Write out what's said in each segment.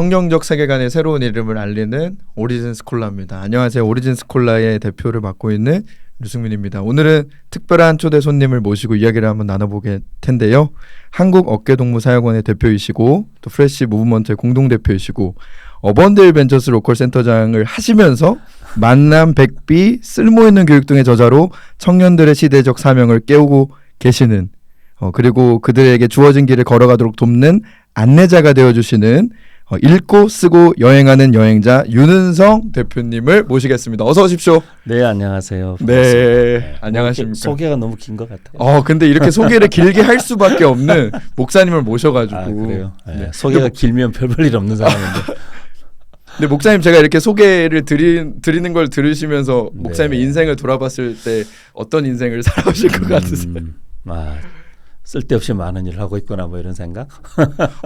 성경적 세계관의 새로운 이름을 알리는 오리진 스콜라입니다. 안녕하세요. 오리진 스콜라의 대표를 맡고 있는 류승민입니다. 오늘은 특별한 초대 손님을 모시고 이야기를 한번 나눠보게 텐데요. 한국어깨동무사역원의 대표이시고 또 프레시 무브먼트의 공동대표이시고 어번데일 벤처스 로컬 센터장을 하시면서 만남, 백비, 쓸모있는 교육 등의 저자로 청년들의 시대적 사명을 깨우고 계시는 그리고 그들에게 주어진 길을 걸어가도록 돕는 안내자가 되어주시는 읽고 쓰고 여행하는 여행자 윤은성 대표님을 모시겠습니다. 어서 오십시오. 네, 안녕하세요. 네, 안녕하십니까. 소개가 너무 긴 것 같아요. 근데 이렇게 소개를 길게 할 수밖에 없는 목사님을 모셔가지고. 그래요? 네. 소개가 길면 별 볼 일 없는 사람인데. 근데 목사님 제가 이렇게 소개를 드리는 걸 들으시면서 목사님의 인생을 돌아봤을 때 어떤 인생을 살아오실 것 같으세요? 쓸데없이 많은 일을 하고 있구나 뭐 이런 생각.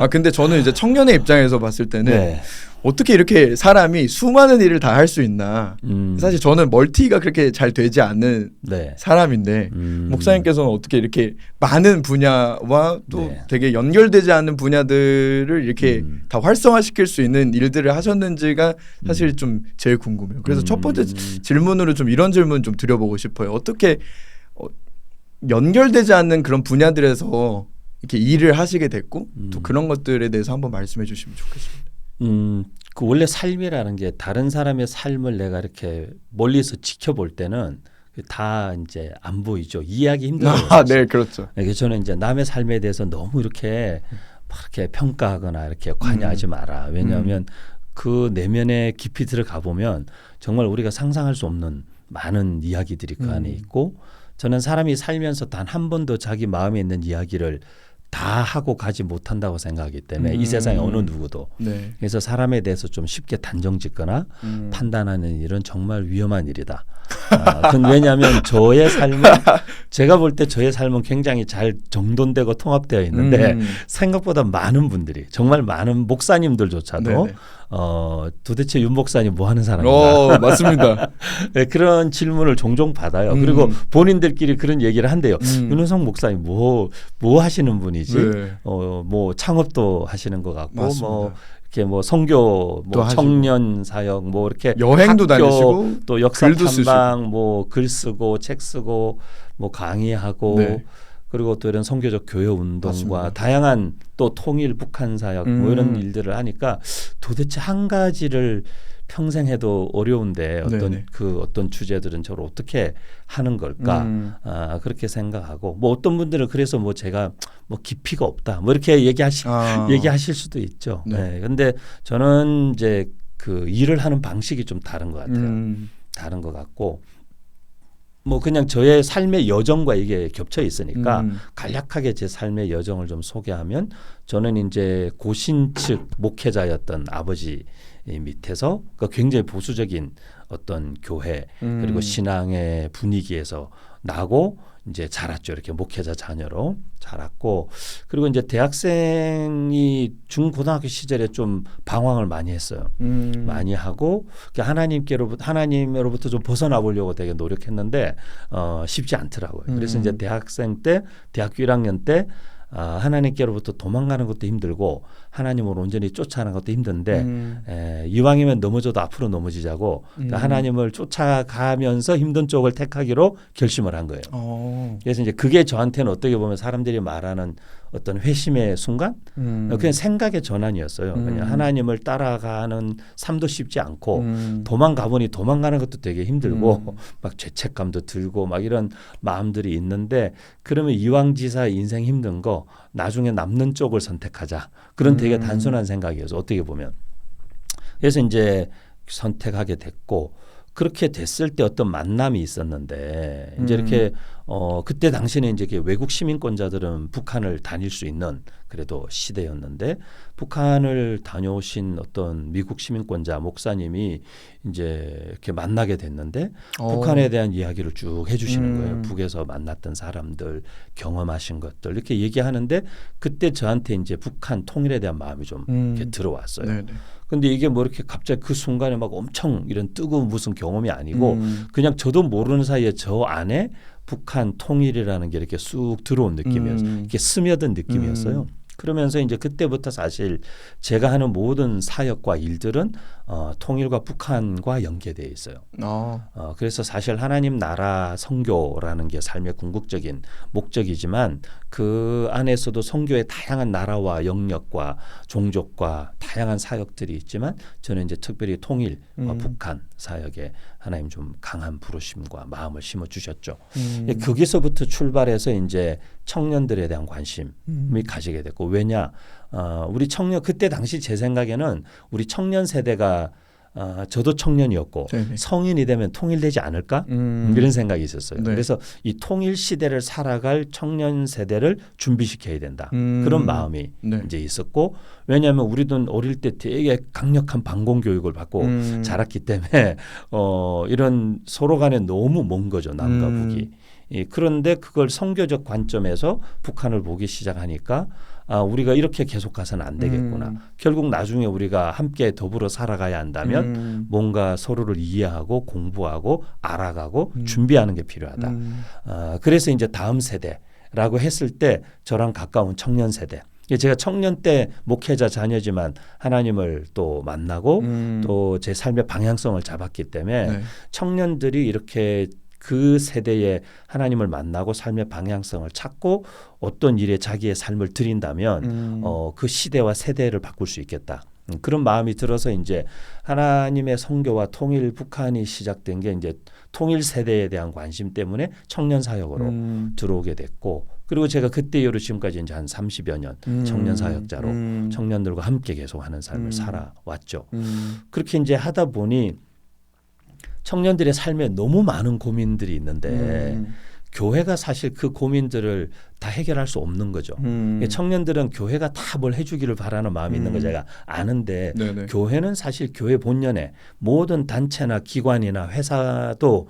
근데 저는 이제 청년의 입장에서 봤을 때는 어떻게 이렇게 사람이 수많은 일을 다 할 수 있나. 사실 저는 멀티가 그렇게 잘 되지 않는 사람인데 목사님께서는 어떻게 이렇게 많은 분야와 또 되게 연결되지 않는 분야들을 이렇게 다 활성화시킬 수 있는 일들을 하셨는지가 사실 좀 제일 궁금해요. 그래서 첫 번째 질문으로 좀 이런 질문 좀 드려보고 싶어요. 어떻게 연결되지 않는 그런 분야들에서 이렇게 일을 하시게 됐고 또 그런 것들에 대해서 한번 말씀해 주시면 좋겠습니다. 그 원래 삶이라는 게 다른 사람의 삶을 내가 이렇게 멀리서 지켜볼 때는 다 이제 안 보이죠. 이해하기 힘들어요. 네, 그렇죠. 그래서 저는 이제 남의 삶에 대해서 너무 이렇게 평가하거나 이렇게 관여하지 마라. 왜냐하면 그 내면에 깊이 들어가 보면 정말 우리가 상상할 수 없는 많은 이야기들이 그 안에 있고 저는 사람이 살면서 단 한 번도 자기 마음에 있는 이야기를 다 하고 가지 못한다고 생각하기 때문에 이 세상에 어느 누구도 그래서 사람에 대해서 좀 쉽게 단정짓거나 판단하는 일은 정말 위험한 일이다. 왜냐하면 저의 삶은 제가 볼 때 저의 삶은 굉장히 잘 정돈되고 통합되어 있는데 생각보다 많은 분들이 정말 많은 목사님들조차도 도대체 윤 목사님 뭐 하는 사람인가? 맞습니다. 네, 그런 질문을 종종 받아요. 그리고 본인들끼리 그런 얘기를 한대요. 윤은성 목사님 뭐 하시는 분이지? 뭐 창업도 하시는 것 같고 뭐 이렇게 뭐 선교, 뭐 청년 사역, 뭐 이렇게 여행도 학교, 다니시고 또 역사 탐방, 뭐 글 쓰고 책 쓰고 뭐 강의하고 그리고 또 이런 선교적 교회 운동과 다양한 또 통일 북한 사역 뭐 이런 일들을 하니까 도대체 한 가지를 평생 해도 어려운데 어떤 주제들은 저를 어떻게 하는 걸까 그렇게 생각하고 뭐 어떤 분들은 그래서 뭐 제가 뭐 깊이가 없다 뭐 이렇게 얘기하실 수도 있죠. 근데 저는 이제 그 일을 하는 방식이 좀 다른 것 같아요. 다른 것 같고 뭐 그냥 저의 삶의 여정과 이게 겹쳐 있으니까 간략하게 제 삶의 여정을 좀 소개하면 저는 이제 고신측 목회자였던 아버지 밑에서 굉장히 보수적인 어떤 교회 그리고 신앙의 분위기에서 나고 이제 자랐죠. 이렇게 목회자 자녀로 자랐고 그리고 이제 대학생이 중고등학교 시절에 좀 방황을 많이 했어요. 많이 하고 하나님으로부터 좀 벗어나 보려고 되게 노력했는데 쉽지 않더라고요. 그래서 이제 대학생 때 대학교 1학년 때 하나님께로부터 도망가는 것도 힘들고 하나님을 온전히 쫓아가는 것도 힘든데 이왕이면 넘어져도 앞으로 넘어지자고 그러니까 하나님을 쫓아가면서 힘든 쪽을 택하기로 결심을 한 거예요. 그래서 이제 그게 저한테는 어떻게 보면 사람들이 말하는 어떤 회심의 순간 그냥 생각의 전환이었어요. 그냥 하나님을 따라가는 삶도 쉽지 않고 도망가 보니 도망가는 것도 되게 힘들고 막 죄책감도 들고 막 이런 마음들이 있는데 그러면 이왕지사 인생 힘든 거 나중에 남는 쪽을 선택하자. 그런 되게 단순한 생각이어서 어떻게 보면 그래서 이제 선택하게 됐고 그렇게 됐을 때 어떤 만남이 있었는데 이제 이렇게 그때 당시에는 이제 외국 시민권자들은 북한을 다닐 수 있는 그래도 시대였는데 북한을 다녀오신 어떤 미국 시민권자 목사님이 이제 이렇게 만나게 됐는데 북한에 대한 이야기를 쭉 해주시는 거예요. 북에서 만났던 사람들 경험하신 것들 이렇게 얘기하는데 그때 저한테 이제 북한 통일에 대한 마음이 좀 이렇게 들어왔어요. 근데 이게 뭐 이렇게 갑자기 그 순간에 막 엄청 이런 뜨거운 무슨 경험이 아니고 그냥 저도 모르는 사이에 저 안에 북한 통일이라는 게 이렇게 쑥 들어온 느낌이었어요. 이렇게 스며든 느낌이었어요. 그러면서 이제 그때부터 사실 제가 하는 모든 사역과 일들은 통일과 북한과 연계되어 있어요. 그래서 사실 하나님 나라 선교라는 게 삶의 궁극적인 목적이지만 그 안에서도 선교의 다양한 나라와 영역과 종족과 다양한 사역들이 있지만 저는 이제 특별히 통일과 북한 사역에 하나님 좀 강한 부르심과 마음을 심어 주셨죠. 거기서부터 출발해서 이제 청년들에 대한 관심이 가지게 됐고 왜냐 우리 청년 그때 당시 제 생각에는 우리 청년 세대가 저도 청년이었고 네네. 성인이 되면 통일되지 않을까 이런 생각이 있었어요. 네. 그래서 이 통일 시대를 살아갈 청년 세대를 준비시켜야 된다. 그런 마음이 네. 이제 있었고 왜냐하면 우리도 어릴 때 되게 강력한 반공 교육을 받고 자랐기 때문에 이런 서로 간에 너무 먼 거죠. 남과 북이. 그런데 그걸 선교적 관점에서 북한을 보기 시작하니까 우리가 이렇게 계속 가서는 안 되겠구나. 결국 나중에 우리가 함께 더불어 살아가야 한다면 뭔가 서로를 이해하고 공부하고 알아가고 준비하는 게 필요하다. 그래서 이제 다음 세대라고 했을 때 저랑 가까운 청년 세대. 제가 청년 때 목회자 자녀지만 하나님을 또 만나고 또 제 삶의 방향성을 잡았기 때문에 네. 청년들이 이렇게 그 세대에 하나님을 만나고 삶의 방향성을 찾고 어떤 일에 자기의 삶을 드린다면 그 시대와 세대를 바꿀 수 있겠다. 그런 마음이 들어서 이제 하나님의 선교와 통일 북한이 시작된 게 이제 통일 세대에 대한 관심 때문에 청년 사역으로 들어오게 됐고 그리고 제가 그때 이후로 지금까지 이제 한 30여 년 청년 사역자로 청년들과 함께 계속하는 삶을 살아왔죠. 그렇게 이제 하다 보니 청년들의 삶에 너무 많은 고민들이 있는데 교회가 사실 그 고민들을 다 해결할 수 없는 거죠. 청년들은 교회가 다 뭘 해주기를 바라는 마음이 있는 거 제가 아는데 네네. 교회는 사실 교회 본연에 모든 단체나 기관이나 회사도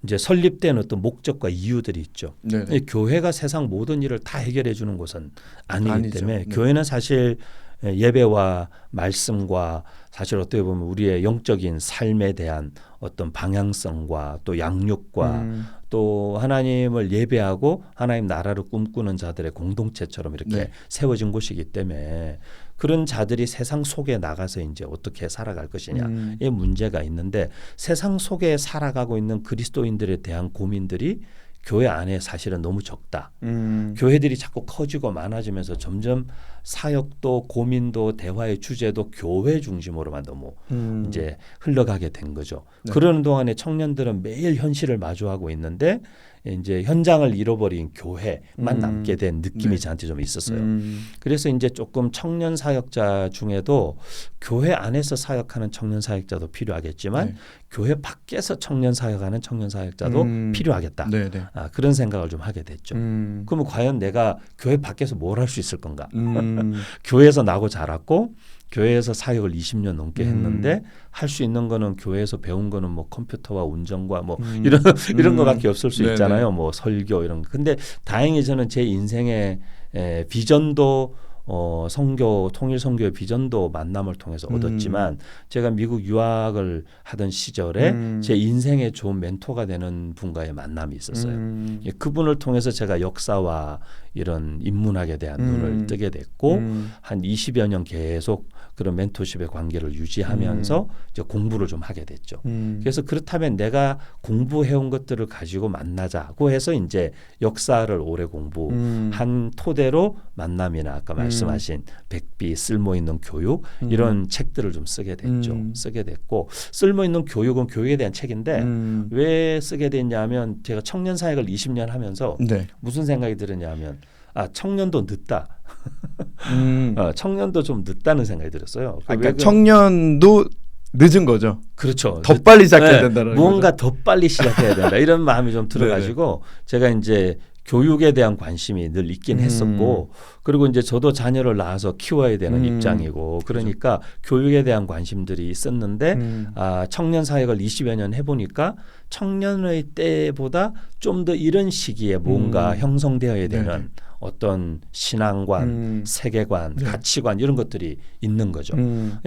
이제 설립된 어떤 목적과 이유들이 있죠. 네네. 교회가 세상 모든 일을 다 해결해 주는 것은 아니기 아니죠. 때문에 네. 교회는 사실 예배와 말씀과 사실 어떻게 보면 우리의 영적인 삶에 대한 어떤 방향성과 또 양육과 또 하나님을 예배하고 하나님 나라를 꿈꾸는 자들의 공동체처럼 이렇게 네. 세워진 곳이기 때문에 그런 자들이 세상 속에 나가서 이제 어떻게 살아갈 것이냐의 문제가 있는데 세상 속에 살아가고 있는 그리스도인들에 대한 고민들이 교회 안에 사실은 너무 적다. 교회들이 자꾸 커지고 많아지면서 점점 사역도 고민도 대화의 주제도 교회 중심으로만 너무 이제 흘러가게 된 거죠. 네. 그러는 동안에 청년들은 매일 현실을 마주하고 있는데 이제 현장을 잃어버린 교회만 남게 된 느낌이 네. 저한테 좀 있었어요. 그래서 이제 조금 청년 사역자 중에도 교회 안에서 사역하는 청년 사역자도 필요하겠지만 네. 교회 밖에서 청년 사역하는 청년 사역자도 필요하겠다. 네네. 그런 생각을 좀 하게 됐죠. 그러면 과연 내가 교회 밖에서 뭘 할 수 있을 건가? 교회에서 나고 자랐고 교회에서 사역을 20년 넘게 했는데 할 수 있는 거는 교회에서 배운 거는 뭐 컴퓨터와 운전과 뭐 이런 거밖에 없을 수 네네. 있잖아요. 뭐 설교 이런 거. 근데 다행히 저는 제 인생의 비전도 선교 통일 선교의 비전도 만남을 통해서 얻었지만 제가 미국 유학을 하던 시절에 제 인생에 좋은 멘토가 되는 분과의 만남이 있었어요. 그분을 통해서 제가 역사와 이런 인문학에 대한 눈을 뜨게 됐고 한 20여 년 계속 그런 멘토십의 관계를 유지하면서 이제 공부를 좀 하게 됐죠. 그래서 그렇다면 내가 공부해온 것들을 가지고 만나자고 해서 이제 역사를 오래 공부한 토대로 만남이나 아까 말씀하신 백비 쓸모있는 교육 이런 책들을 좀 쓰게 됐죠. 쓰게 됐고 쓸모있는 교육은 교육에 대한 책인데 왜 쓰게 됐냐면 제가 청년 사역을 20년 하면서 네. 무슨 생각이 들었냐면 청년도 늦다. 청년도 좀 늦다는 생각이 들었어요. 그러니까 청년도 늦은 거죠. 그렇죠. 더 빨리 시작해야 된다는 무언가 거죠. 더 빨리 시작해야 된다. 이런 마음이 좀 들어가지고 제가 이제 교육에 대한 관심이 늘 있긴 했었고 그리고 이제 저도 자녀를 낳아서 키워야 되는 입장이고 그러니까 교육에 대한 관심들이 있었는데 청년 사역을 20여 년 해보니까 청년의 때보다 좀 더 이런 시기에 뭔가 형성되어야 되는 어떤 신앙관, 세계관, 네. 가치관 이런 것들이 있는 거죠.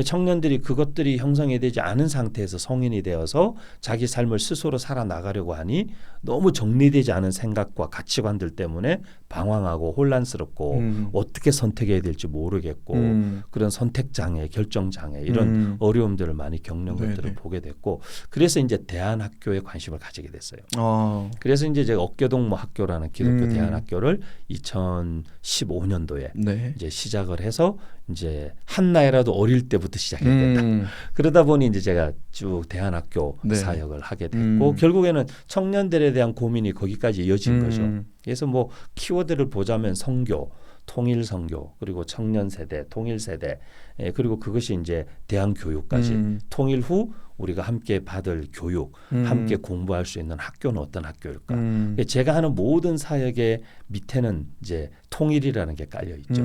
청년들이 그것들이 형성이 되지 않은 상태에서 성인이 되어서 자기 삶을 스스로 살아나가려고 하니 너무 정리되지 않은 생각과 가치관들 때문에 방황하고 혼란스럽고 어떻게 선택해야 될지 모르겠고 그런 선택 장애, 결정 장애 이런 어려움들을 많이 겪는 네네. 것들을 보게 됐고 그래서 이제 대안학교에 관심을 가지게 됐어요. 아, 그래서 이제 제가 어깨동무 학교라는 기독교 대안학교를 2015년도에 네. 이제 시작을 해서 이제 한 나이라도 어릴 때부터 시작해야 된다. 음. 그러다 보니 이제 제가 쭉 대안학교 네. 사역을 하게 됐고 결국에는 청년들에 대한 고민이 거기까지 이어진 거죠. 그래서 뭐 키워드를 보자면 선교, 통일 선교, 그리고 청년 세대, 통일 세대, 그리고 그것이 이제 대안 교육까지 통일 후 우리가 함께 받을 교육, 함께 공부할 수 있는 학교는 어떤 학교일까? 제가 하는 모든 사역의 밑에는 이제 통일이라는 게 깔려 있죠.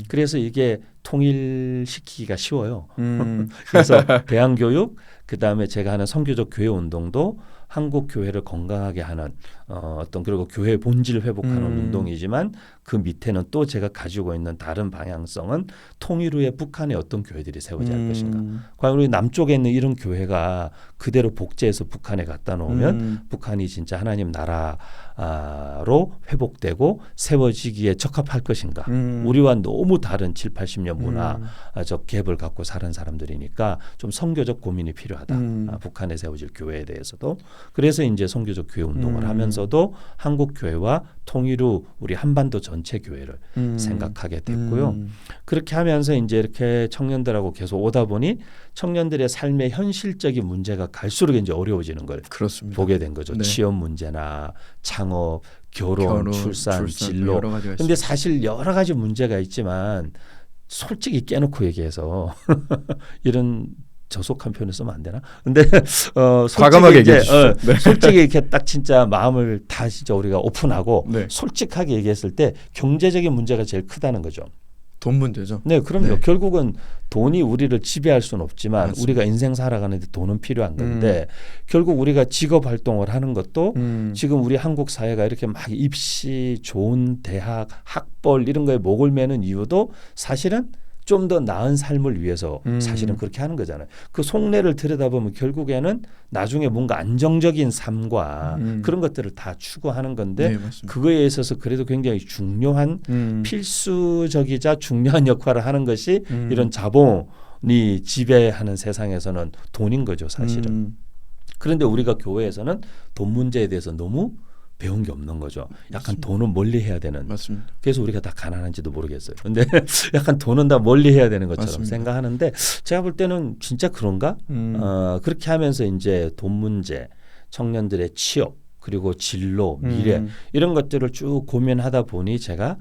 그래서 이게 통일시키기가 쉬워요. 그래서 대안교육, 그 다음에 제가 하는 선교적 교회 운동도 한국 교회를 건강하게 하는 어떤 그리고 교회 본질 회복하는 운동이지만 그 밑에는 또 제가 가지고 있는 다른 방향성은 통일 후에 북한에 어떤 교회들이 세워져야 할 것인가. 과연 우리 남쪽에 있는 이런 교회가 그대로 복제해서 북한에 갖다 놓으면 북한이 진짜 하나님 나라로 회복되고 세워지기에 적합할 것인가. 우리와 너무 다른 7, 80년 문화적 갭을 갖고 사는 사람들이니까 좀 선교적 고민이 필요하다. 북한에 세워질 교회에 대해서도. 그래서 이제 선교적 교회 운동을 하면서도 한국 교회와 통일 후 우리 한반도 전체 교회를 생각하게 됐고요. 그렇게 하면서 이제 이렇게 청년들하고 계속 오다 보니 청년들의 삶의 현실적인 문제가 갈수록 이제 어려워지는 걸 그렇습니다. 보게 된 거죠. 네. 취업 문제나 창업, 결혼, 출산, 진로. 여러 가지가 근데 있습니다. 사실 여러 가지 문제가 있지만 솔직히 깨놓고 얘기해서 이런 저속한 표현을 쓰면 안 되나? 근데 솔직히 과감하게 이제, 얘기해 주시죠. 네. 솔직히 이렇게 딱 진짜 마음을 다 진짜 우리가 오픈하고 네. 솔직하게 얘기했을 때 경제적인 문제가 제일 크다는 거죠. 돈 문제죠. 네, 그럼요. 네. 결국은 돈이 우리를 지배할 수는 없지만 맞습니다. 우리가 인생 살아가는데 돈은 필요한 건데 결국 우리가 직업 활동을 하는 것도 지금 우리 한국 사회가 이렇게 막 입시, 좋은 대학, 학벌 이런 거에 목을 매는 이유도 사실은 좀 더 나은 삶을 위해서 사실은 그렇게 하는 거잖아요. 그 속내를 들여다보면 결국에는 나중에 뭔가 안정적인 삶과 그런 것들을 다 추구하는 건데 네, 맞습니다. 그거에 있어서 그래도 굉장히 중요한 필수적이자 중요한 역할을 하는 것이 이런 자본이 지배하는 세상에서는 돈인 거죠, 사실은. 그런데 우리가 교회에서는 돈 문제에 대해서 너무 배운 게 없는 거죠. 약간 맞습니다. 돈은 멀리 해야 되는. 맞습니다. 그래서 우리가 다 가난한지도 모르겠어요. 근데 약간 돈은 다 멀리 해야 되는 것처럼 맞습니다. 생각하는데 제가 볼 때는 진짜 그런가? 그렇게 하면서 이제 돈 문제, 청년들의 취업, 그리고 진로, 미래 이런 것들을 쭉 고민하다 보니 제가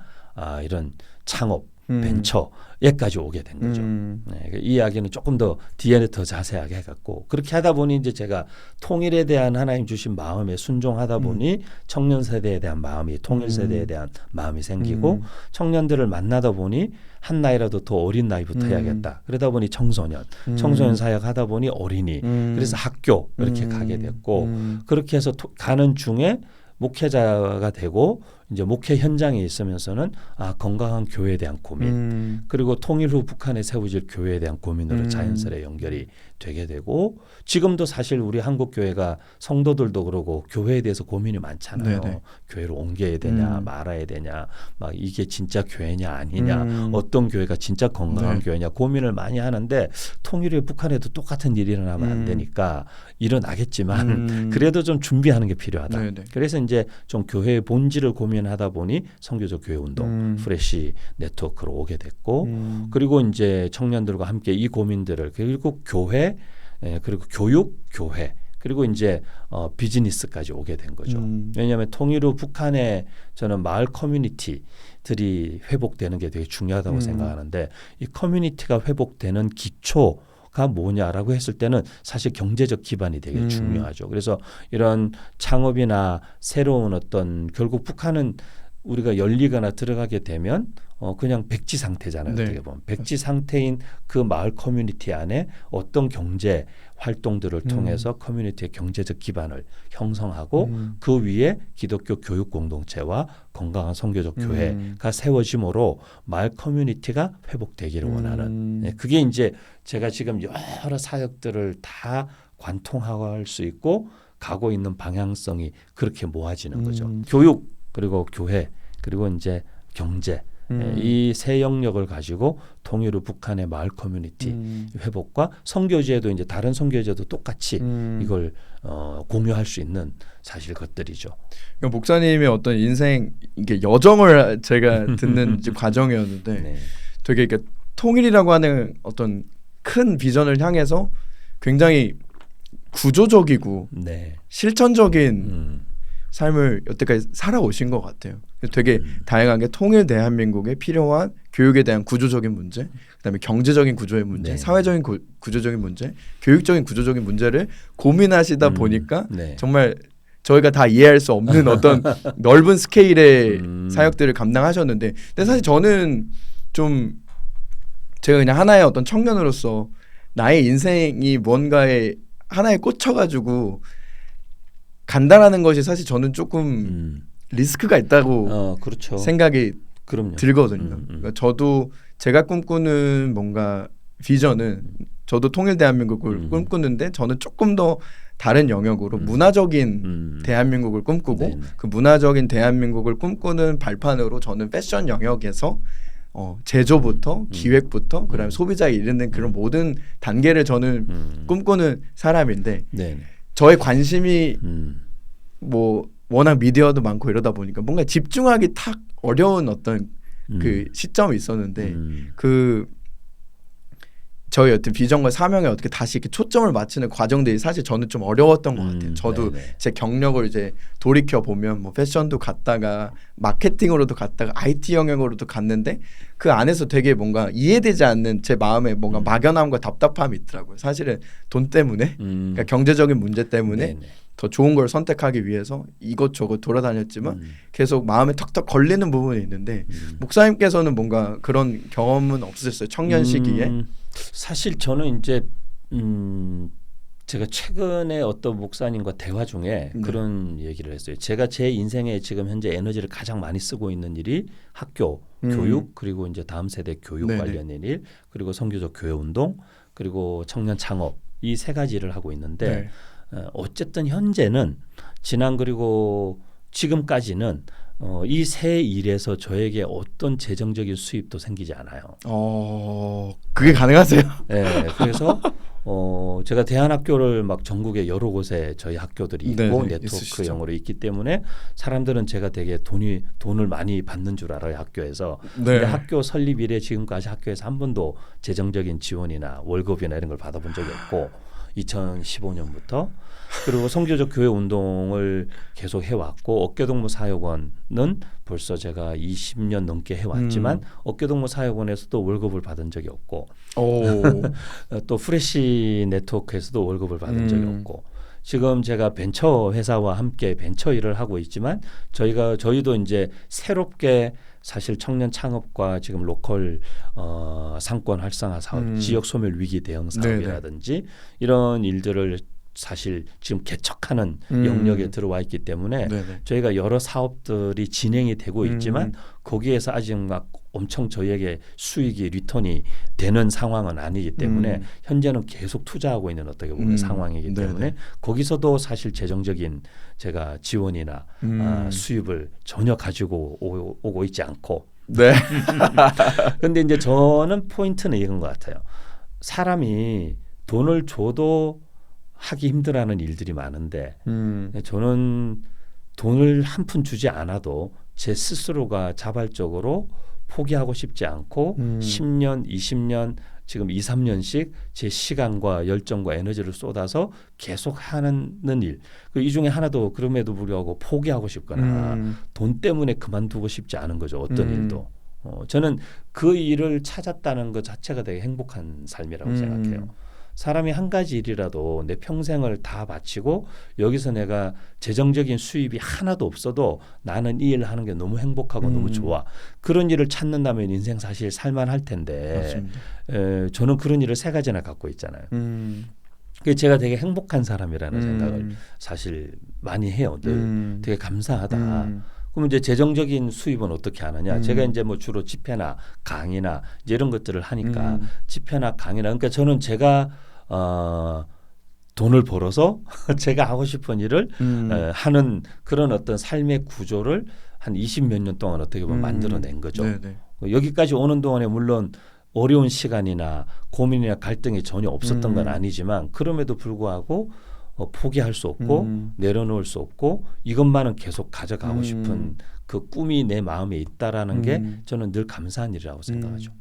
이런 창업, 벤처에까지 오게 된 거죠. 네, 이 이야기는 조금 더 뒤에 더 자세하게 해갖고 그렇게 하다 보니 이제 제가 통일에 대한 하나님 주신 마음에 순종하다 보니 청년 세대에 대한 마음이 통일 세대에 대한 마음이 생기고 청년들을 만나다 보니 한 나이라도 더 어린 나이부터 해야겠다. 그러다 보니 청소년 사역하다 보니 어린이, 그래서 학교 이렇게 가게 됐고 그렇게 해서 가는 중에 목회자가 되고 이제 목회 현장에 있으면서는 건강한 교회에 대한 고민 그리고 통일 후 북한에 세워질 교회에 대한 고민으로 자연스레 연결이 되게 되고 지금도 사실 우리 한국 교회가 성도들도 그러고 교회에 대해서 고민이 많잖아요. 네네. 교회로 옮겨야 되냐 말아야 되냐 막 이게 진짜 교회냐 아니냐 어떤 교회가 진짜 건강한 네. 교회냐 고민을 많이 하는데 통일 후에 북한에도 똑같은 일이 일어나면 안 되니까 일어나겠지만 그래도 좀 준비하는 게 필요하다. 네네. 그래서 이제 좀 교회의 본질을 고민하다 보니 선교적 교회 운동 프레시 네트워크로 오게 됐고 그리고 이제 청년들과 함께 이 고민들을 그리고 교회 그리고 교육 교회 그리고 이제 비즈니스까지 오게 된 거죠. 왜냐하면 통일 후 북한의 저는 마을 커뮤니티들이 회복되는 게 되게 중요하다고 생각하는데 이 커뮤니티가 회복되는 기초가 뭐냐라고 했을 때는 사실 경제적 기반이 되게 중요하죠. 그래서 이런 창업이나 새로운 어떤 결국 북한은 우리가 열리거나 들어가게 되면 그냥 백지 상태잖아요. 네. 어떻게 보면 백지 상태인 그 마을 커뮤니티 안에 어떤 경제 활동들을 통해서 커뮤니티의 경제적 기반을 형성하고 그 위에 기독교 교육 공동체와 건강한 선교적 교회가 세워짐으로 마을 커뮤니티가 회복되기를 원하는 네, 그게 이제 제가 지금 여러 사역들을 다 관통할 수 있고 가고 있는 방향성이 그렇게 모아지는 거죠. 교육 그리고 교회 그리고 이제 경제 이 세 영역을 가지고 통일의 북한의 마을 커뮤니티 회복과 선교제도 이제 다른 선교제도 똑같이 이걸 공유할 수 있는 사실 것들이죠. 그러니까 목사님의 어떤 인생 이게 여정을 제가 듣는 이제 과정이었는데 네. 되게 이렇게 통일이라고 하는 어떤 큰 비전을 향해서 굉장히 구조적이고 네. 실천적인 삶을 여태까지 살아오신 것 같아요. 되게 다양하게 통일 대한민국에 필요한 교육에 대한 구조적인 문제, 그다음에 경제적인 구조의 문제, 네. 사회적인 구조적인 문제, 교육적인 구조적인 문제를 고민하시다 보니까 네. 정말 저희가 다 이해할 수 없는 어떤 넓은 스케일의 사역들을 감당하셨는데, 근데 사실 저는 좀 제가 그냥 하나의 어떤 청년으로서 나의 인생이 뭔가에 하나에 꽂혀가지고 간다라는 것이 사실 저는 조금 리스크가 있다고 그렇죠. 생각이 그럼요. 들거든요. 그러니까 저도 제가 꿈꾸는 뭔가 비전은 저도 통일 대한민국을 꿈꾸는데 저는 조금 더 다른 영역으로 문화적인 대한민국을 꿈꾸고 네네. 그 문화적인 대한민국을 꿈꾸는 발판으로 저는 패션 영역에서 제조부터 기획부터 그다음에 소비자에 이르는 그런 모든 단계를 저는 꿈꾸는 사람인데 네. 저의 관심이 뭐 워낙 미디어도 많고 이러다 보니까 뭔가 집중하기 탁 어려운 어떤 그 시점이 있었는데 그 저희 어떤 비전과 사명에 어떻게 다시 이렇게 초점을 맞추는 과정들이 사실 저는 좀 어려웠던 것 같아요. 저도 네네. 제 경력을 이제 돌이켜 보면 뭐 패션도 갔다가 마케팅으로도 갔다가 IT 영역으로도 갔는데 그 안에서 되게 뭔가 이해되지 않는 제 마음에 뭔가 막연함과 답답함이 있더라고요. 사실은 돈 때문에 그러니까 경제적인 문제 때문에 네네. 더 좋은 걸 선택하기 위해서 이것저것 돌아다녔지만 계속 마음에 턱턱 걸리는 부분이 있는데 목사님께서는 뭔가 그런 경험은 없으셨어요? 청년 시기에? 사실 저는 이제 제가 최근에 어떤 목사님과 대화 중에 그런 얘기를 했어요. 제가 제 인생에 지금 현재 에너지를 가장 많이 쓰고 있는 일이 학교, 교육 그리고 이제 다음 세대 교육 네네. 관련된 일 그리고 선교적 교회 운동 그리고 청년 창업 이 세 가지 일을 하고 있는데 어쨌든 현재는 지난 그리고 지금까지는 이 세 일에서 저에게 어떤 재정적인 수입도 생기지 않아요. 그게 가능하세요? 네, 그래서 제가 대안학교를 막 전국에 여러 곳에 저희 학교들이 있고 네네, 네트워크형으로 있기 때문에 사람들은 제가 되게 돈을 많이 받는 줄 알아요, 학교에서. 네. 근데 학교 설립 이래 지금까지 학교에서 한 번도 재정적인 지원이나 월급이나 이런 걸 받아본 적이 없고 2015년부터 그리고 선교적 교회 운동을 계속 해왔고 어깨동무 사역원은 벌써 제가 20년 넘게 해왔지만 어깨동무 사역원에서도 월급을 받은 적이 없고 또 프레시 네트워크에서도 월급을 받은 적이 없고 지금 제가 벤처 회사와 함께 벤처 일을 하고 있지만 저희도 이제 새롭게 사실 청년 창업과 지금 로컬 상권 활성화 사업, 지역 소멸 위기 대응 사업이라든지 이런 일들을 사실 지금 개척하는 영역에 들어와 있기 때문에 저희가 여러 사업들이 진행이 되고 있지만 거기에서 아직 막 엄청 저희에게 수익이 리턴이 되는 상황은 아니기 때문에 현재는 계속 투자하고 있는 어떻게 보면 상황이기 때문에 거기서도 사실 재정적인 제가 지원이나 수입을 전혀 가지고 오고 있지 않고 그런데 이제 저는 포인트는 이건 것 같아요. 사람이 돈을 줘도 하기 힘들어하는 일들이 많은데 저는 돈을 한 푼 주지 않아도 제 스스로가 자발적으로 포기하고 싶지 않고 10년, 20년, 지금 2, 3년씩 제 시간과 열정과 에너지를 쏟아서 계속 하는 일. 이 중에 하나도 그럼에도 불구하고 포기하고 싶거나 돈 때문에 그만두고 싶지 않은 거죠. 어떤 일도. 저는 그 일을 찾았다는 것 자체가 되게 행복한 삶이라고 생각해요. 사람이 한 가지 일이라도 내 평생을 다 바치고 여기서 내가 재정적인 수입이 하나도 없어도 나는 이 일을 하는 게 너무 행복하고 너무 좋아. 그런 일을 찾는다면 인생 사실 살만할 텐데 저는 그런 일을 세 가지나 갖고 있잖아요. 그게 제가 되게 행복한 사람이라는 생각을 사실 많이 해요. 늘 되게 감사하다. 그럼 이제 재정적인 수입은 어떻게 하느냐? 제가 이제 뭐 주로 집회나 강의나 이제 이런 것들을 하니까 집회나 강의나 그러니까 저는 제가 돈을 벌어서 제가 하고 싶은 일을 하는 그런 어떤 삶의 구조를 한 20몇 년 동안 어떻게 보면 만들어낸 거죠. 네네. 여기까지 오는 동안에 물론 어려운 시간이나 고민이나 갈등이 전혀 없었던 건 아니지만 그럼에도 불구하고 포기할 수 없고 내려놓을 수 없고 이것만은 계속 가져가고 싶은 그 꿈이 내 마음에 있다라는 게 저는 늘 감사한 일이라고 생각하죠.